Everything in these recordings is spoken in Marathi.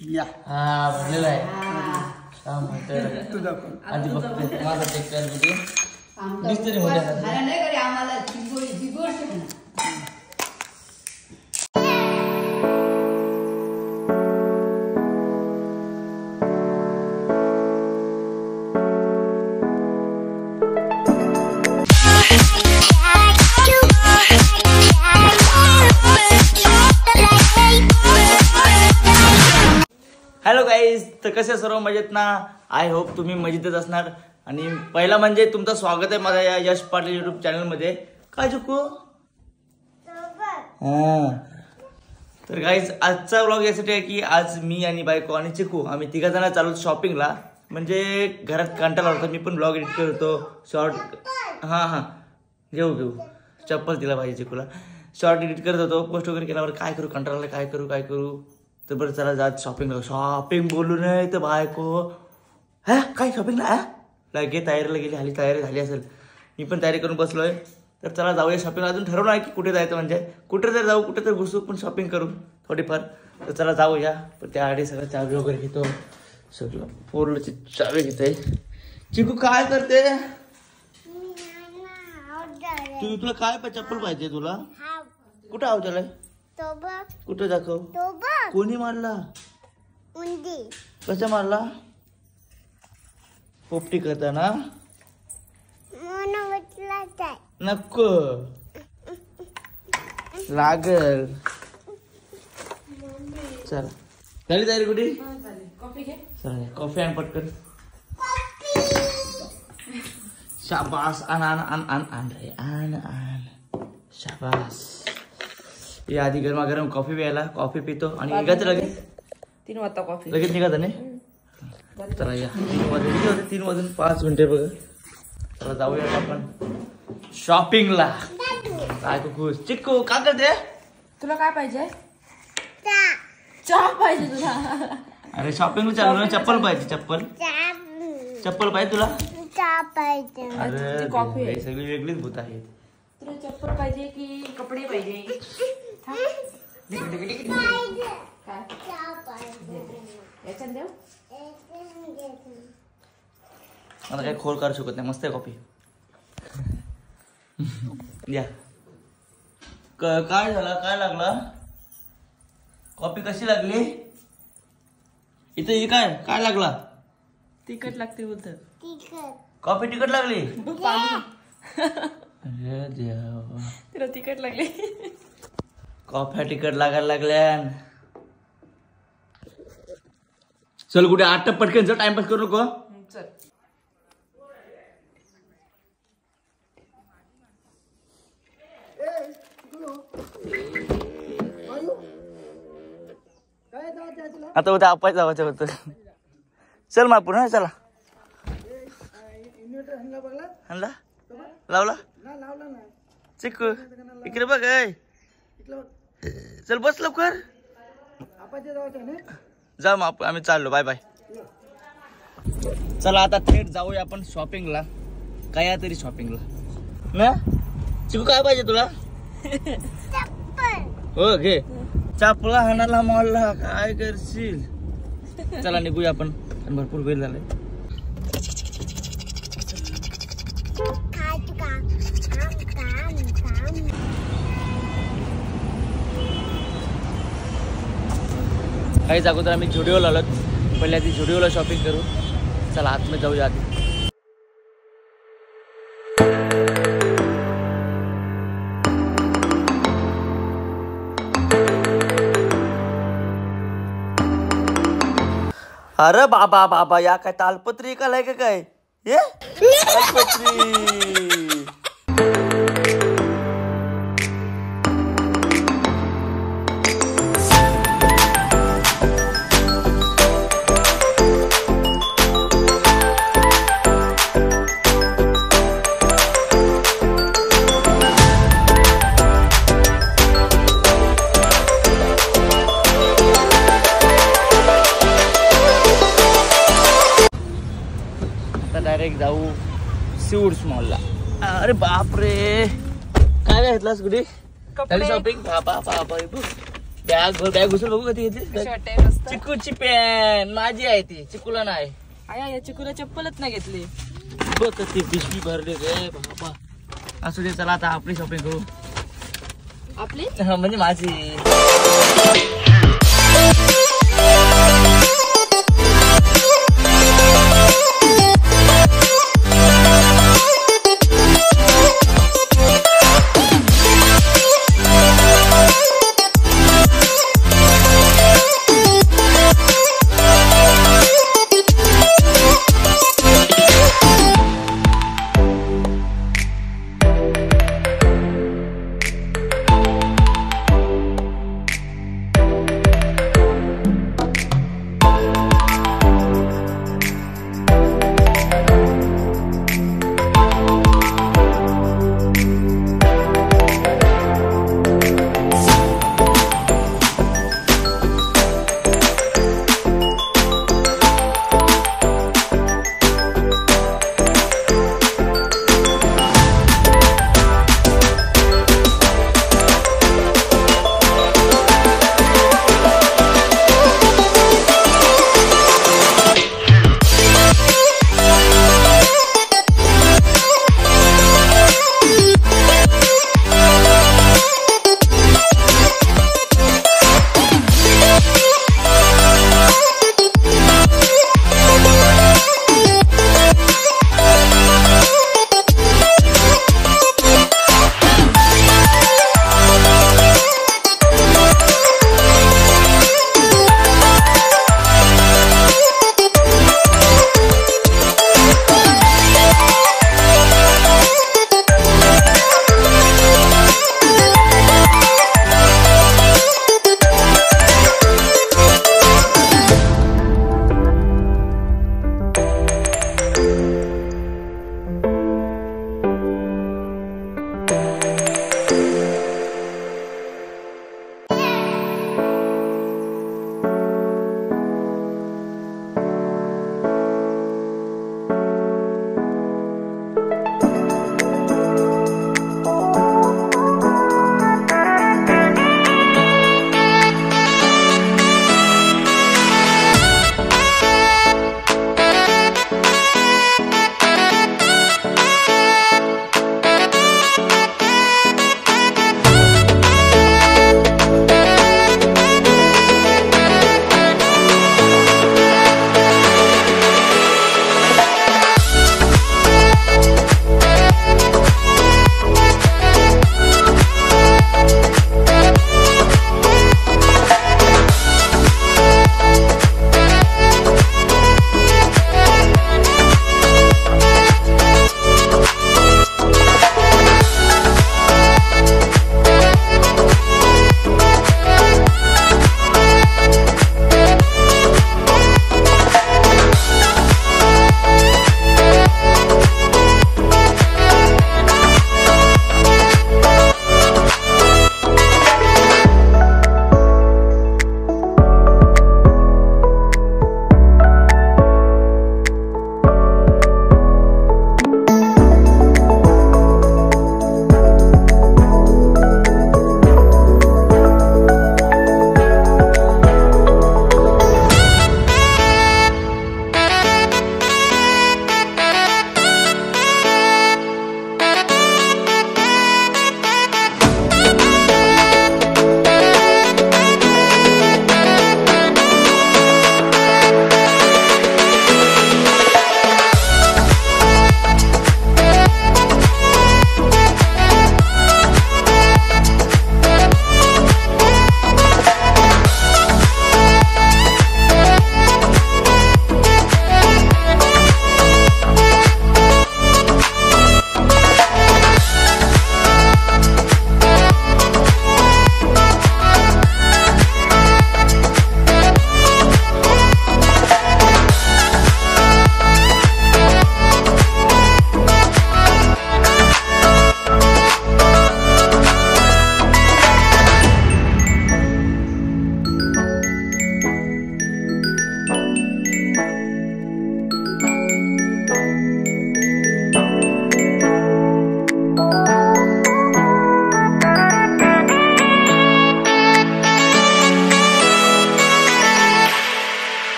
या हा भरलेला आहे. हा म्हणतोय तुझा पण आधी बघते माझा चेक कर किती मिस्त्री मध्ये झालं नाही कधी आम्हाला जी गोष्ट आहे ना. हॅलो गाईज, तर कसे सर्व मजेत ना? आय होप तुम्ही मजेतच असणार. आणि पहिला म्हणजे तुमचं स्वागत आहे माझ्या या यश पाटील युट्यूब चॅनल मध्ये. काय चुकू हा. तर गाईज आजचा व्लॉग यासाठी आहे की आज मी आणि बायको आणि चिकू आम्ही तिघा जण चालू शॉपिंगला. म्हणजे घरात कंटाळा होता, मी पण ब्लॉग एडिट करत होतो शॉर्ट. हा घेऊ चप्पल तिला पाहिजे चिकूला. शॉर्ट एडिट करत होतो, पोस्ट वगैरे केल्यावर काय करू कंटाळा काय करू तर बरं चला जात शॉपिंग बोलू नये तर बायको हा काय शॉपिंगला लगे तयारीला गेली. हल्ली तयारी झाली असेल, मी पण तयारी करून बसलोय. तर चला जाऊया शॉपिंगला. अजून ठरवलं आहे की कुठे जायचं, म्हणजे कुठे तर जाऊ कुठे तर घुसू पण शॉपिंग करू थोडीफार. तर चला जाऊया. पण त्याआधी सगळं चावी वगैरे घेतो, सगळं पोरची चावी घेते. चिकू काय करते तुला काय चप्पल पाहिजे तुला? कुठं आवडलंय? कुठं दाखव. कोणी मारला? कसा मारला? पोपटी करताना नको लागल. चला झाली तयारी कुठे? चला कॉफी आण पटकन. शाबास आण आण आण आण आण रे आण आण शाबास. या आधी गरमागरम कॉफी प्यायला. कॉफी पितो आणि निघायचं लगेच 3 वाजता कॉफी लगेच निघायचं नाही. चला या 3 वाजून 5 मिनिटे बघ. चला जाऊया आपण शॉपिंगला. काय खुश चिक्कू काय करते? तुला काय पाहिजे? चहा पाहिजे तुला? अरे शॉपिंगला चालू ना. चप्पल पाहिजे. चप्पल पाहिजे तुला? अरे कॉफी आहे. सगळी वेगळीच भूत आहेत. तुला चप्पल पाहिजे की कपडे पाहिजे? मला काही खोल करू शकत नाही. मस्त आहे कॉफी. या काय झालं? काय लागला? कॉफी कशी लागली? इथे काय लागला? तिखट लागते बोलतात. कॉफी तिखट लागली? अरे देवा, तिला तिखट लागली. कॉफ्या तिखट लागायला लागल्या. चल कुठे आठ पटकन चल, टाइमपास करू नको. चल आता उद्या आपण जावायचं होतं. चल मग पुन्हा चला. आणला लावला चिक्कू इकडे बघ. चल बस लवकर. जा मग आम्ही चाललो. Bye bye. चला आता थेट जाऊया आपण शॉपिंगला. काय तरी शॉपिंगला ना. चिकू काय पाहिजे तुला? हो घे. चापला हाणाला मारला काय करशील. चला निघूया आपण, भरपूर वेळ झालाय. काही अगोदर आम्ही झुडिओला आलो. पहिले आधी झुडिओला शॉपिंग करू. चला आतमध्ये जाऊया आधी. अरे बाबा या काय तालपत्री का लाय काय? ये तालपत्री. डायरेक्ट जाऊ सीवूड्स मॉलला. अरे बापरे काय घेतलास कुठे? शॉपिंग बॅग घुसल बघू कधी घेतली. कशी वाटते मस्त. चिकूची पॅन माझी आहे ती, चिकूला नाही. आया या चिकूला चप्पलच नाही घेतली. बघ ती पिशवी भरली रे बाबा. असू दे, चला आता आपली शॉपिंग करू. आपली म्हणजे माझी.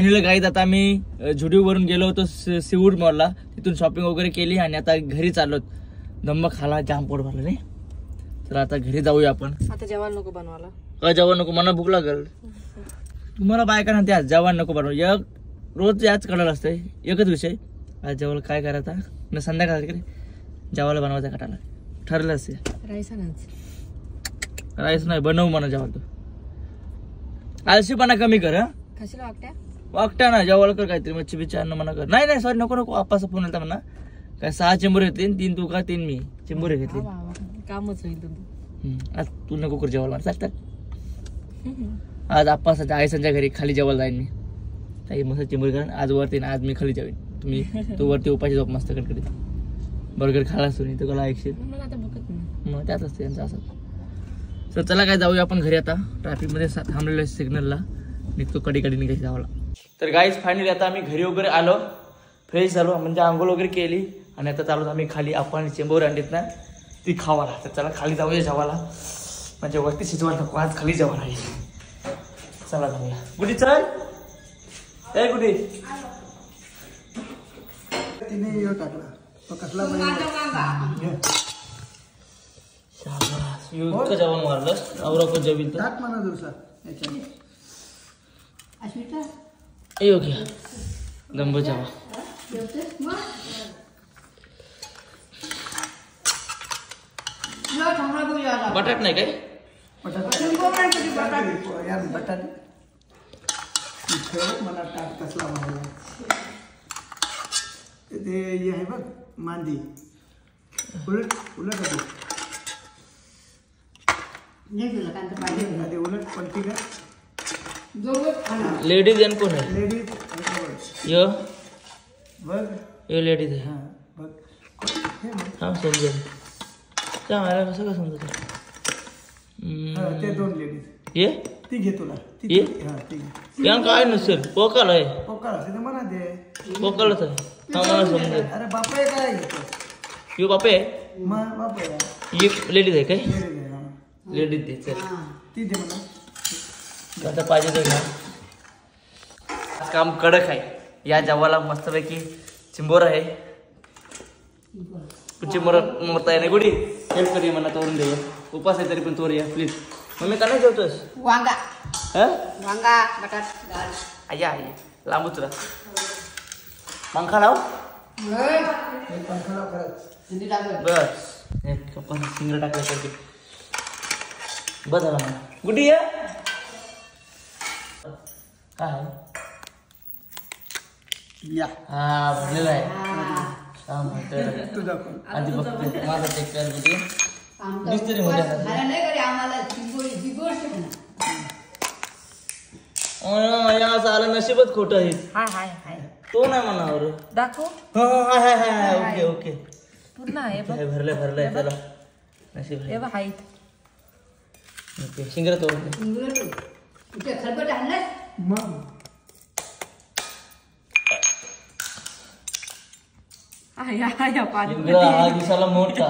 फायनली गाईज आता आम्ही झुडिओ वरून गेलो होतो सीवूड मॉलला, तिथून शॉपिंग वगैरे केली आणि आता घरी चाललो. धम्म खाला, जाम पोट भरलं नाही. तर आता घरी जाऊया आपण. आता जेवण नको बनवायला. का जेवण नको? मला भूक लागल. तुम्हाला बायका ना त्या जेवण नको बनवू. एक रोज याच कडाला असतंय, एकच विषय. आज जेवायला काय करायचा न संध्याकाळ जेवायला बनवायचा कटाला ठरलं असते. राईस नाही बनवू म्हणा जेवायला. तू आळशीपणा कमी कर. वागट्या ना जेवायला कर काहीतरी, मच्छी बिच्छी अन्न म्हणा कर. नाही सॉरी नको नको. आप्पाचा फोन आला म्हणा. काय 6 चेंबूर घेतली, 3 तू का 3 मी चेंबूर घेतली. कामच होईल. आज तू नको कर जेवायला मला सांगतात. आज आप्पासाठी आईसांच्या घरी खाली जेवायला जाईन मी. ताई मस्त चेंबूर करा. आज वरती ना, आज मी खाली जाईन. तुम्ही तू वरती उपाशी झोप मस्त कडकडीत. बर्गर खालास तुम्ही तर मला ऐकशील. मग त्यात असते यांचं असं. तर चला काय जाऊया आपण घरी. आता ट्रॅफिक मध्ये थांबलेलो सिग्नलला निघतो, कडी निघायची जावाला. तर गाईज फायनली आता आम्ही घरी वगैरे आलो, फ्रेश झालो, म्हणजे आंघोळ वगैरे केली आणि आता चालू आम्ही खाली. आपण चेंबूर आणलीत ना ती खावाला. तर चला खाली जाऊया जेवायला, म्हणजे वरती शिजवायला नको, आज खाली जेवण आहे. चला जाऊया. गुडी चल. ए गुडी तिने टाकला तो कसला जेवण मारलं आवरा जेवील टाक म्हणा दिवसा योग्य दंब जेवा. बटाट नाही काय? बटाटे मला टाक कसला मारला ते हे आहे बघ मांदी उलट उलट आधी उलट पलटी का लेडीज एन कोण आहे? लेडीज यो बघ यो लेडीज आहे. हां बघ हां समजेल. त्या मला कसं का समजत? ते 2 लेडीज ये ती घे तुला ये हां ती या काय नसेल पोकाल आहे. पोकाळ असेल तर म्हणा दे पोकालच आहे. हा मला समजेल. अरे बापा काय घेतो यो बापे आहे. मग बापा ये लेडीज आहे काय? लेडीज आहे हां लेडीज दे चल. ती दे मला आता पाहिजे तर ना. काम कडक आहे. या जेवायला मस्तपैकी चिंबोर आहे. चिंबोर मरता आहे ना गुडी हेल्प करूया मला तोरून देऊ. उपास आहे तरी पण तोर या प्लीज. मम्मी का नाही जेवतोस? वांगा वांगा बटाट डाळ. आई आई लांबूच राह. पंखा लाव बस. कपन सिंगर टाकलं पाहिजे. बस झाला मला. गुडी या काय या हा भरलेला आहे. तुझा पण आधी बघते माझा चेक कर गुडी. मिस्त्री मोठ्या असं आलं नशीबच खोटं आहे. तो नाही म्हणावर दाखव. ओके ओके पूर्ण आहे बघ. भरलंय चला नशीब आहे. हाईत ओके शिंगर तो मग शिंगर हा दिसाला मोठा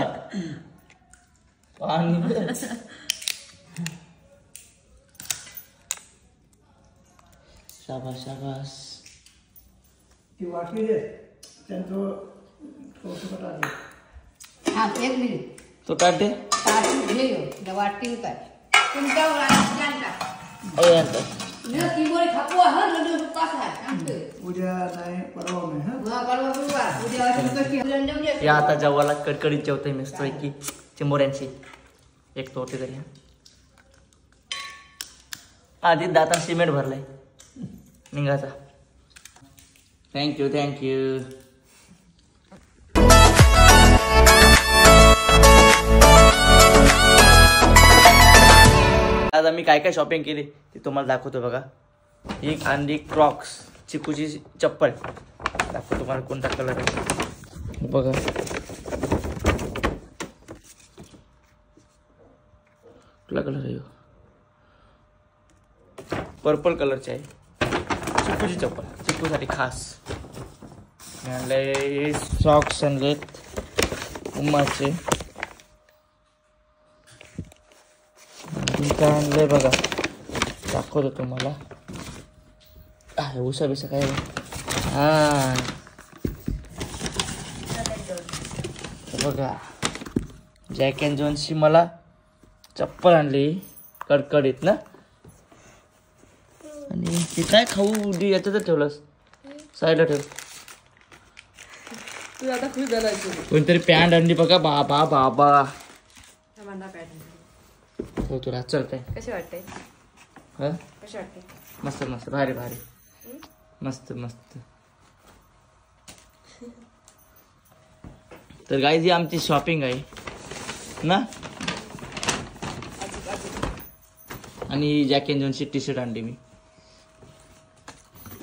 पाणी. शाबास शाबास. ती वाटली दे त्यांचं एक मिनिट तो टाटे वाटी काय उद्या नाही परवा नाही या आता जेवायला कडकडीत जेवतोय मस्त की चिंबोऱ्यांची एक तोटे तरी. आधी दातात सिमेंट भरलाय निघाचा. Thank you thank you. आज आम्ही काय काय शॉपिंग केली ते तुम्हाला दाखवतो बघा. एक आणली क्रॉक्स चिकूची चप्पल. दाखवतो तुम्हाला कोणता कलर आहे बघा. कुठला कलर आहे? पर्पल कलरची आहे. चिकूची चप्पल चिकूसाठी खास. आणले सॉक्स आणलेत उमाचे. आणले बघा दाखवतो तुम्हाला. उसा बिसा काय हा बघा जॅक अँड जोन्सची मला चप्पल आणली कडकडीत ना. आणि ते काय खाऊ याच्यातच ठेवलंस साईडला ठेव. तू आता खुश झाला कोणतरी पॅन्ट आणली बघा बाबा बाबा. हो तुला चलतंय कशी वाटते हा कशी वाटते मस्त मस्त भारी भारी मस्त मस्त. तर गाईज ही आमची शॉपिंग आहे ना. आणि जॅक अँड जोन्सची टी शर्ट आणली मी.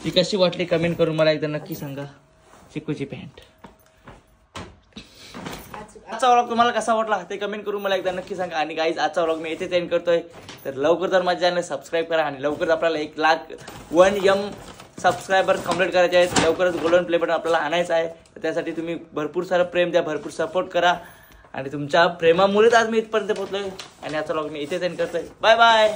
ती कशी वाटली कमेंट करून मला एकदा नक्की सांगा. चिकूची पॅन्ट. आजचा व्लॉग तुम्हाला कसा वाटला ते कमेंट करून मला एकदा नक्की सांगा. आणि गाईज आजचा व्लॉग मी येथेच एंड करतोय. तर लवकर तर माझ्या चॅनल सबस्क्राईब करा आणि लवकर आपल्याला 1,00,000 सबस्क्रायबर कंप्लीट करायचे आहेत. लवकरच गोल्डन प्ले बटन आपल्याला आणायचं आहे. तर त्यासाठी तुम्ही भरपूर सारं प्रेम द्या, भरपूर सपोर्ट करा. आणि तुमच्या प्रेमामुळेच आज मी इथपर्यंत पोहोचलोय. आणि आजचा व्लॉग मी इथेच एंड करतोय. Bye bye.